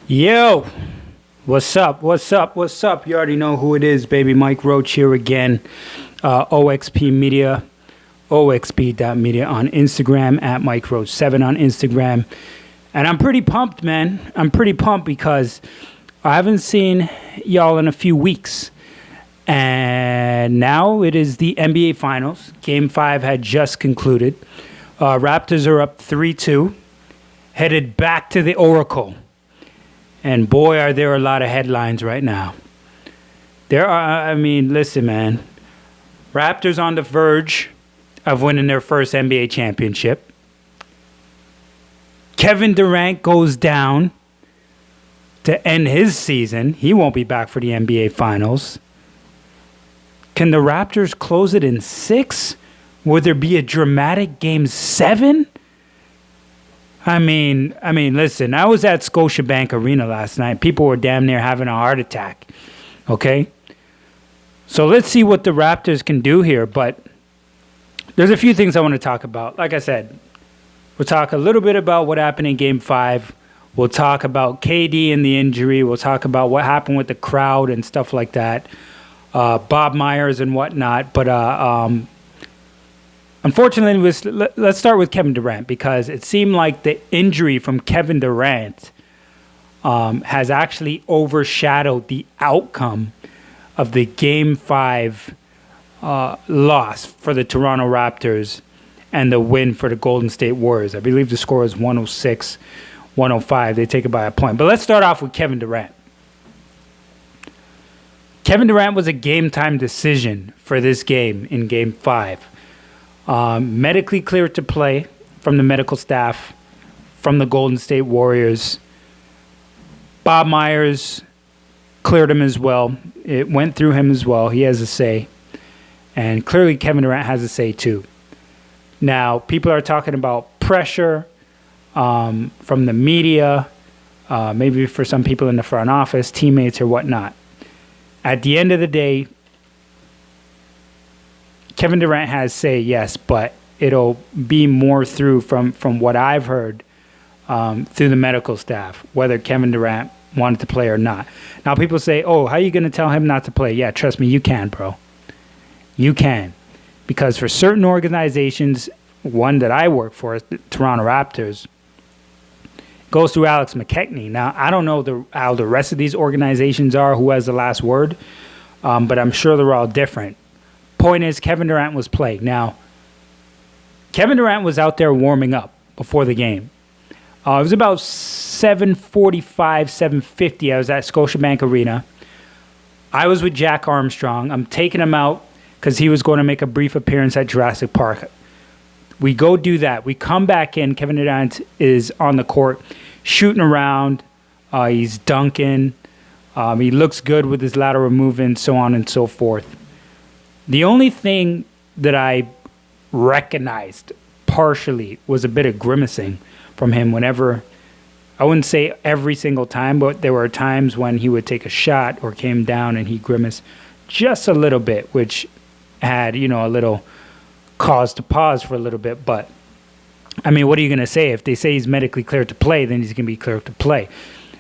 Yo, what's up? What's up? What's up? You already know who it is, baby. Mike Roach here again. OXP Media, OXP.media on Instagram, at Mike Roach 7 on Instagram. And I'm pretty pumped, man. I'm pretty pumped because I haven't seen y'all in a few weeks. And now it is the NBA Finals. Game 5 had just concluded. Raptors are up 3-2, headed back to the Oracle. And boy, are there a lot of headlines right now. Listen, man. Raptors on the verge of winning their first NBA championship. Kevin Durant goes down to end his season. He won't be back for the NBA Finals. Can the Raptors close it in 6? Would there be a dramatic Game 7? Listen, I was at Scotiabank Arena last night. People were damn near having a heart attack. Okay? So let's see what the Raptors can do here. But there's a few things I want to talk about. Like I said, we'll talk a little bit about what happened in Game 5. We'll talk about KD and the injury. We'll talk about what happened with the crowd and stuff like that. Bob Myers and whatnot. But unfortunately, let's start with Kevin Durant, because it seemed like the injury from Kevin Durant has actually overshadowed the outcome of the Game 5 loss for the Toronto Raptors and the win for the Golden State Warriors. I believe the score is 106-105. They take it by a point. But let's start off with Kevin Durant. Kevin Durant was a game-time decision for this game in Game 5. Medically cleared to play from the medical staff from the Golden State Warriors. Bob Myers cleared him as well. It went through him as well. He has a say. And clearly Kevin Durant has a say too. Now, people are talking about pressure from the media, maybe for some people in the front office, teammates or whatnot. At the end of the day, Kevin Durant has say, yes, but it'll be more through from what I've heard through the medical staff, whether Kevin Durant wanted to play or not. Now, people say, oh, how are you going to tell him not to play? Yeah, trust me, you can, bro. You can. Because for certain organizations, one that I work for, the Toronto Raptors, goes through Alex McKechnie. Now, I don't know how the rest of these organizations are, who has the last word, but I'm sure they're all different. Point is, Kevin Durant was playing. Now, Kevin Durant was out there warming up before the game. It was about 7:45, 7:50. I was at Scotiabank Arena. I was with Jack Armstrong. I'm taking him out because he was going to make a brief appearance at Jurassic Park. We go do that. We come back in. Kevin Durant is on the court, shooting around. He's dunking. He looks good with his lateral movement, so on and so forth. The only thing that I recognized partially was a bit of grimacing from him whenever, I wouldn't say every single time, but there were times when he would take a shot or came down and he grimaced just a little bit, which had, a little cause to pause for a little bit. But, what are you going to say? If they say he's medically cleared to play, then he's going to be cleared to play.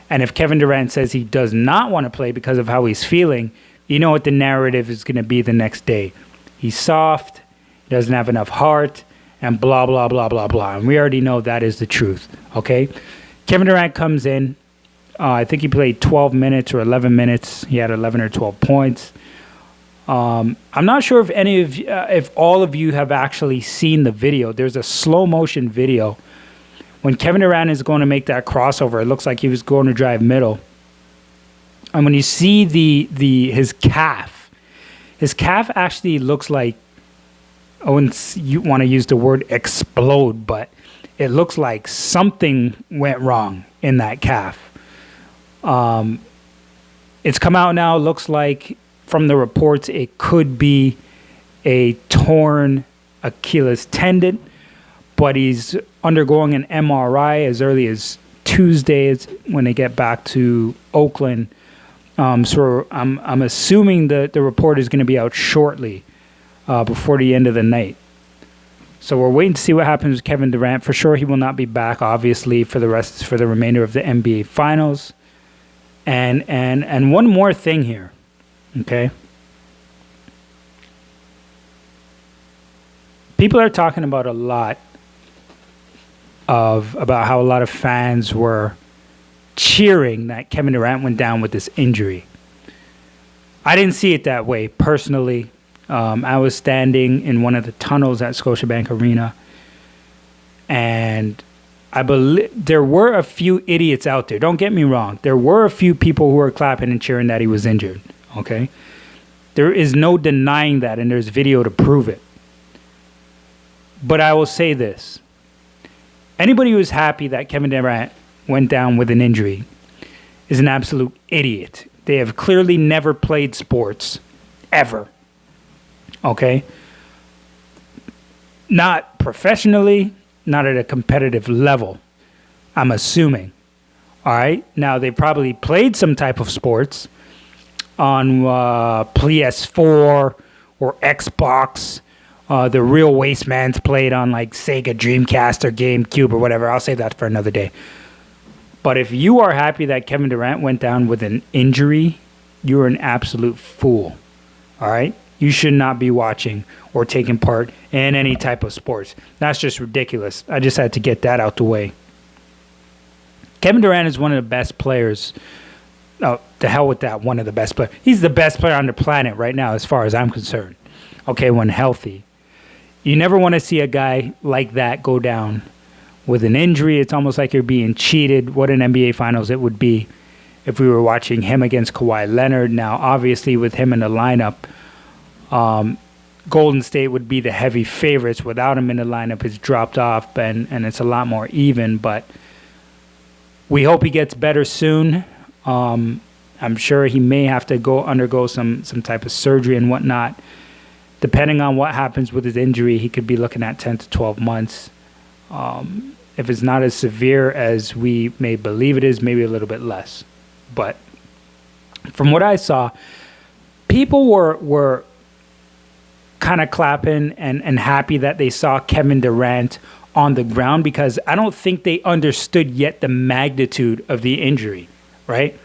And if Kevin Durant says he does not want to play because of how he's feeling, you know what the narrative is going to be the next day. He's soft, he doesn't have enough heart, and blah, blah, blah, blah, blah. And we already know that is the truth, okay? Kevin Durant comes in. I think he played 12 minutes or 11 minutes. He had 11 or 12 points. I'm not sure if all of you have actually seen the video. There's a slow motion video. When Kevin Durant is going to make that crossover, it looks like he was going to drive middle. And when you see his calf actually looks like, I wouldn't want to use the word explode, but it looks like something went wrong in that calf. It's come out now. Looks like from the reports it could be a torn Achilles tendon, but he's undergoing an MRI as early as Tuesday when they get back to Oakland. So I'm assuming that the report is going to be out shortly, before the end of the night. So we're waiting to see what happens with Kevin Durant. For sure, he will not be back, obviously, for the remainder of the NBA Finals. And one more thing here, okay? People are talking about about how a lot of fans were cheering that Kevin Durant went down with this injury. I didn't see it that way personally. I was standing in one of the tunnels at Scotiabank Arena, and I believe there were a few idiots out there. Don't get me wrong. There were a few people who were clapping and cheering that he was injured. Okay? There is no denying that, and there's video to prove it. But I will say this. Anybody who is happy that Kevin Durant went down with an injury is an absolute idiot. They have clearly never played sports, ever. Okay? Not professionally, not at a competitive level, I'm assuming. All right? Now, they probably played some type of sports on PS4 or Xbox. The real waste man's played on like Sega Dreamcast or GameCube or whatever. I'll save that for another day. But if you are happy that Kevin Durant went down with an injury, you're an absolute fool. All right? You should not be watching or taking part in any type of sports. That's just ridiculous. I just had to get that out the way. Kevin Durant is one of the best players. Oh, to hell with that, one of the best players. He's the best player on the planet right now as far as I'm concerned. Okay, when healthy. You never want to see a guy like that go down with an injury. It's almost like you're being cheated. What an NBA Finals it would be if we were watching him against Kawhi Leonard. Now, obviously, with him in the lineup, Golden State would be the heavy favorites. Without him in the lineup, it's dropped off, and it's a lot more even. But we hope he gets better soon. I'm sure he may have to undergo some type of surgery and whatnot. Depending on what happens with his injury, he could be looking at 10 to 12 months. If it's not as severe as we may believe it is, maybe a little bit less. But from what I saw, people were kind of clapping and happy that they saw Kevin Durant on the ground, because I don't think they understood yet the magnitude of the injury, right?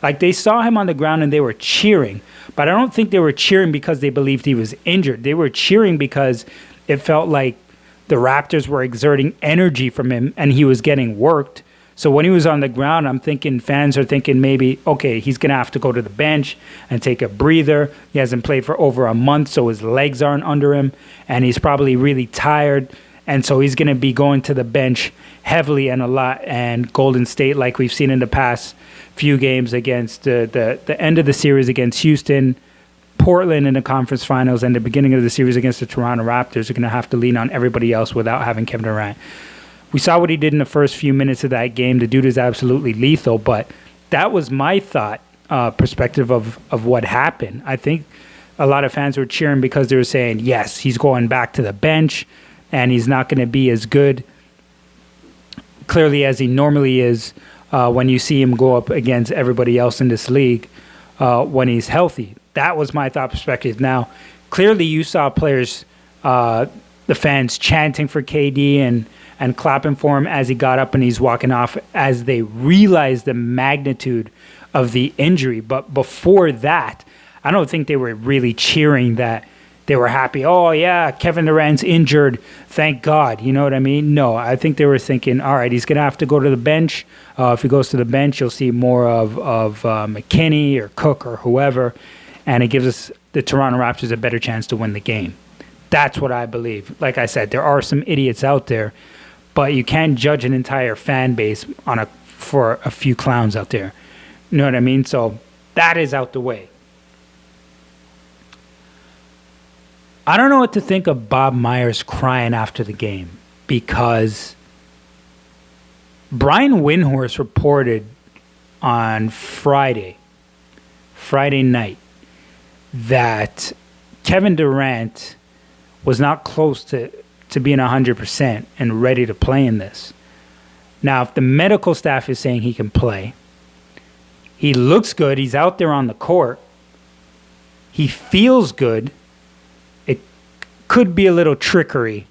Like, they saw him on the ground and they were cheering, but I don't think they were cheering because they believed he was injured. They were cheering because it felt like the Raptors were exerting energy from him and he was getting worked. So when he was on the ground, I'm thinking fans are thinking maybe, okay, he's going to have to go to the bench and take a breather. He hasn't played for over a month, so his legs aren't under him, and he's probably really tired. And so he's going to be going to the bench heavily and a lot. And Golden State, like we've seen in the past few games against the end of the series against Houston, Portland in the conference finals, and the beginning of the series against the Toronto Raptors, are going to have to lean on everybody else without having Kevin Durant. We saw what he did in the first few minutes of that game. The dude is absolutely lethal, but that was my thought perspective of what happened. I think a lot of fans were cheering because they were saying, yes, he's going back to the bench and he's not going to be as good clearly as he normally is when you see him go up against everybody else in this league when he's healthy. That was my thought perspective. Now, clearly you saw players, the fans chanting for KD and clapping for him as he got up and he's walking off as they realized the magnitude of the injury. But before that, I don't think they were really cheering that they were happy. Oh, yeah, Kevin Durant's injured. Thank God. You know what I mean? No, I think they were thinking, all right, he's going to have to go to the bench. If he goes to the bench, you'll see more of McKinney or Cook or whoever, and it gives us the Toronto Raptors a better chance to win the game. That's what I believe. Like I said, there are some idiots out there, but you can't judge an entire fan base for a few clowns out there. You know what I mean? So that is out the way. I don't know what to think of Bob Myers crying after the game, because Brian Windhorst reported on Friday night, that Kevin Durant was not close to being 100% and ready to play in this. Now, if the medical staff is saying he can play, he looks good, he's out there on the court, he feels good, it could be a little trickery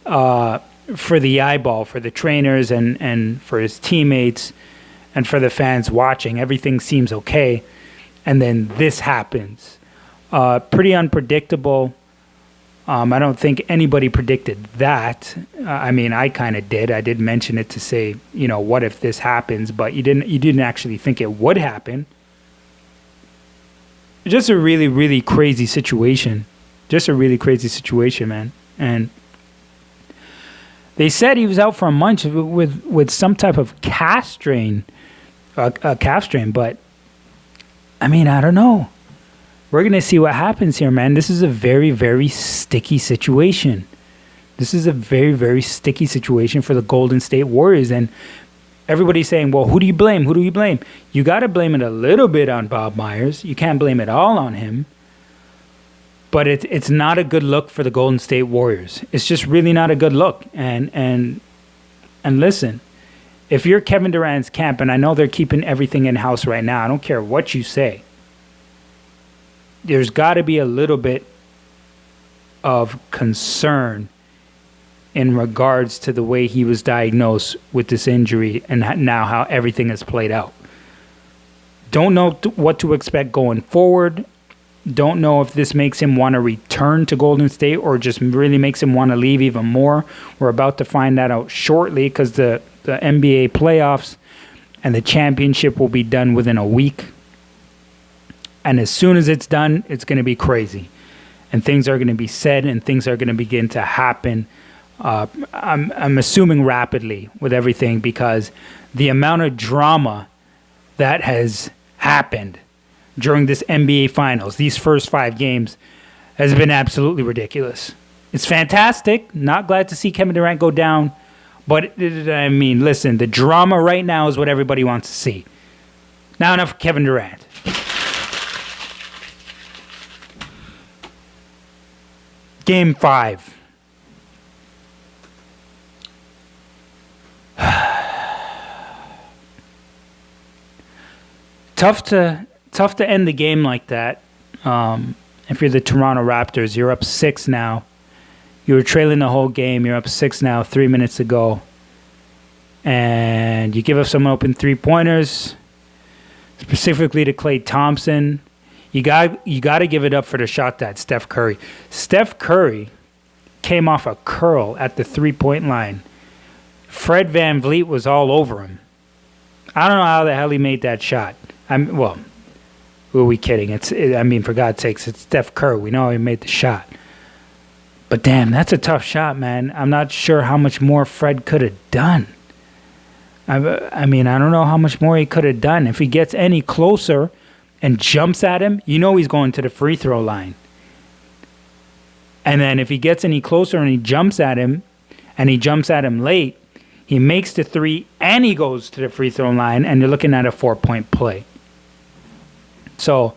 for the eyeball, for the trainers and for his teammates and for the fans watching, everything seems okay. And then this happens. Pretty unpredictable. I don't think anybody predicted that. I mean, I kind of did. I did mention it to say, what if this happens? But you didn't actually think it would happen. Just a really, really crazy situation. Just a really crazy situation, man. And they said he was out for a month with some type of calf strain. But I mean, I don't know. We're going to see what happens here, man. This is a very, very sticky situation. This is a very, very sticky situation for the Golden State Warriors. And everybody's saying, well, who do you blame? Who do you blame? You got to blame it a little bit on Bob Myers. You can't blame it all on him. But it's not a good look for the Golden State Warriors. It's just really not a good look. And listen, if you're Kevin Durant's camp, and I know they're keeping everything in-house right now, I don't care what you say, there's got to be a little bit of concern in regards to the way he was diagnosed with this injury and now how everything has played out. Don't know what to expect going forward. Don't know if this makes him want to return to Golden State or just really makes him want to leave even more. We're about to find that out shortly because the NBA playoffs and the championship will be done within a week. And as soon as it's done, it's going to be crazy. And things are going to be said and things are going to begin to happen. I'm assuming rapidly with everything because the amount of drama that has happened during this NBA Finals, these first 5 games, has been absolutely ridiculous. It's fantastic. Not glad to see Kevin Durant go down. But, I mean, listen, the drama right now is what everybody wants to see. Now enough of Kevin Durant. Game 5. Tough to end the game like that. If you're the Toronto Raptors, you're up 6 now. You were trailing the whole game. You're up 6 now, 3 minutes to go. And you give up some open three-pointers, specifically to Klay Thompson. You got to give it up for the shot that Steph Curry. Steph Curry came off a curl at the three-point line. Fred VanVleet was all over him. I don't know how the hell he made that shot. Well, who are we kidding? For God's sakes, it's Steph Curry. We know he made the shot. But damn, that's a tough shot, man. I'm not sure how much more Fred could have done. I don't know how much more he could have done. If he gets any closer and jumps at him, he's going to the free throw line. And then if he gets any closer and he jumps at him, and he jumps at him late, he makes the 3 and he goes to the free throw line, and you're looking at a 4-point play. So,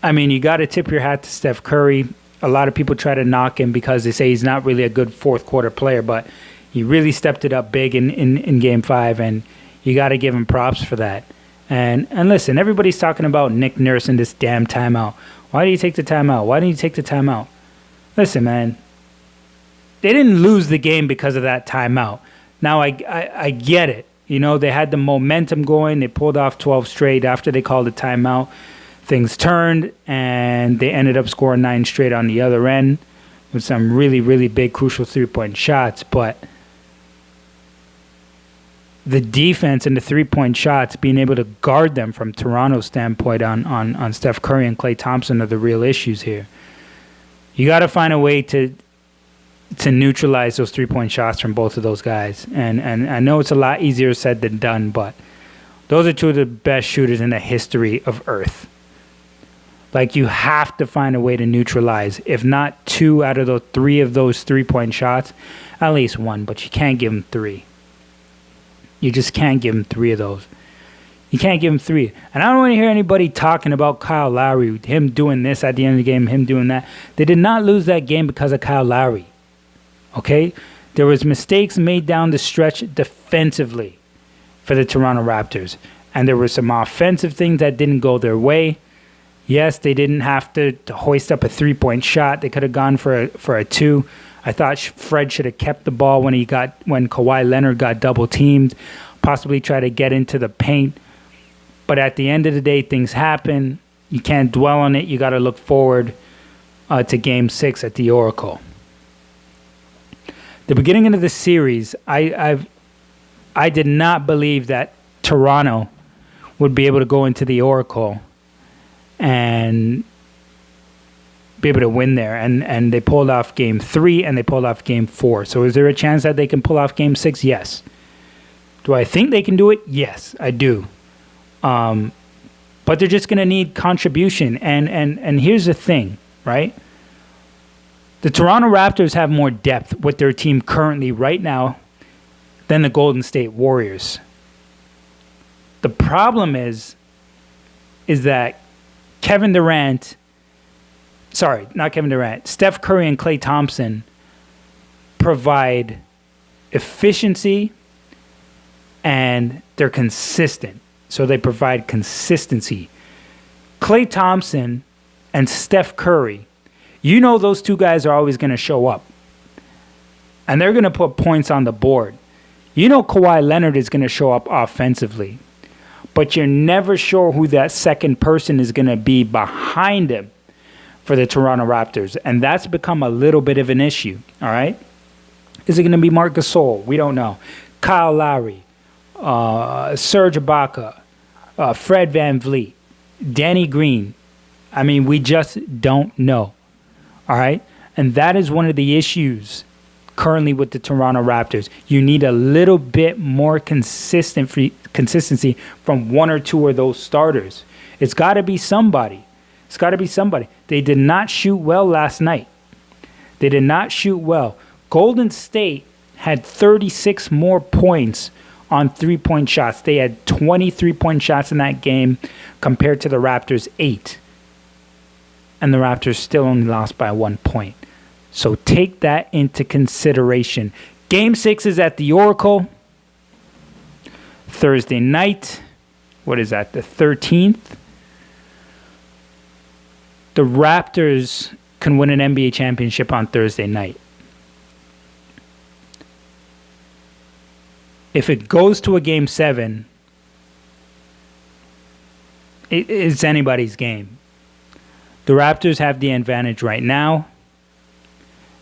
you got to tip your hat to Steph Curry. A lot of people try to knock him because they say he's not really a good fourth quarter player, but he really stepped it up big in Game 5, and you got to give him props for that. And listen, everybody's talking about Nick Nurse and this damn timeout. Why do you take the timeout? Why didn't you take the timeout? Listen, man, they didn't lose the game because of that timeout. Now, I get it. They had the momentum going. They pulled off 12 straight after they called a timeout. Things turned, and they ended up scoring 9 straight on the other end with some really, really big, crucial three-point shots. But the defense and the three-point shots, being able to guard them from Toronto's standpoint on Steph Curry and Klay Thompson are the real issues here. You got to find a way to neutralize those three-point shots from both of those guys. And I know it's a lot easier said than done, but those are 2 of the best shooters in the history of Earth. Like, you have to find a way to neutralize, if not 2 out of those 3 of those three-point shots, at least 1, but you can't give them 3. You just can't give them 3 of those. You can't give him 3. And I don't want to hear anybody talking about Kyle Lowry, him doing this at the end of the game, him doing that. They did not lose that game because of Kyle Lowry. Okay? There was mistakes made down the stretch defensively for the Toronto Raptors. And there were some offensive things that didn't go their way. Yes, they didn't have to hoist up a three-point shot. They could have gone for a 2. I thought Fred should have kept the ball when Kawhi Leonard got double-teamed. possibly try to get into the paint. But at the end of the day, things happen. You can't dwell on it. You got to look forward to Game 6 at the Oracle. The beginning of the series, I did not believe that Toronto would be able to go into the Oracle and be able to win there. And they pulled off Game 3 and they pulled off Game 4. So is there a chance that they can pull off Game 6? Yes. Do I think they can do it? Yes, I do. But they're just going to need contribution. And here's the thing, right? The Toronto Raptors have more depth with their team currently right now than the Golden State Warriors. The problem is that Steph Curry and Klay Thompson provide efficiency and they're consistent. So they provide consistency. Klay Thompson and Steph Curry, you know those two guys are always going to show up. And they're going to put points on the board. You know Kawhi Leonard is going to show up offensively. But you're never sure who that second person is going to be behind him for the Toronto Raptors. And that's become a little bit of an issue, all right? Is it going to be Marc Gasol? We don't know. Kyle Lowry, Serge Ibaka, Fred VanVleet, Danny Green. I mean, we just don't know, all right? And that is one of the issues currently with the Toronto Raptors. You need a little bit more consistency from one or two of those starters. It's got to be somebody. It's got to be somebody. They did not shoot well last night. They did not shoot well. Golden State had 36 more points on three-point shots. They had 20 three-point shots in that game compared to the Raptors' 8. And the Raptors still only lost by 1 point. So take that into consideration. Game 6 is at the Oracle. Thursday night. What is that? The 13th. The Raptors can win an NBA championship on Thursday night. If it goes to a Game 7, it's anybody's game. The Raptors have the advantage right now.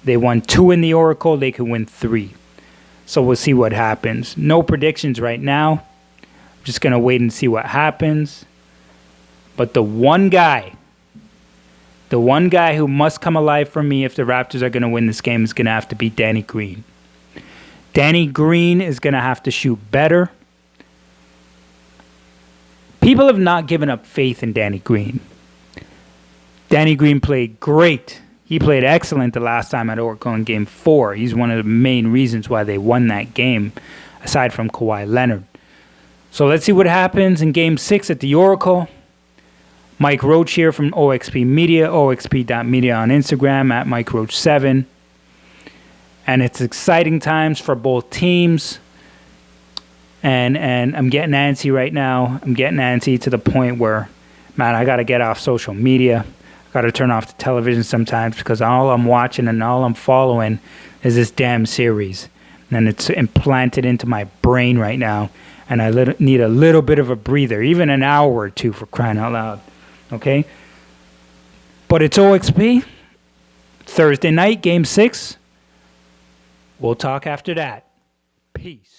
They won 2 in the Oracle. They could win 3. So we'll see what happens. No predictions right now. I'm just going to wait and see what happens. But the one guy who must come alive for me if the Raptors are going to win this game is going to have to be Danny Green. Danny Green is going to have to shoot better. People have not given up faith in Danny Green. Danny Green played great. He played excellent the last time at Oracle in Game 4. He's one of the main reasons why they won that game, aside from Kawhi Leonard. So let's see what happens in Game 6 at the Oracle. Mike Roach here from OXP Media, oxp.media on Instagram, at MikeRoach7. And it's exciting times for both teams. And I'm getting antsy right now. I'm getting antsy to the point where, man, I got to get off social media. Got to turn off the television sometimes because all I'm watching and all I'm following is this damn series. And it's implanted into my brain right now. And I need a little bit of a breather, even an hour or two, for crying out loud. Okay? But it's OXP. Thursday night, Game 6. We'll talk after that. Peace.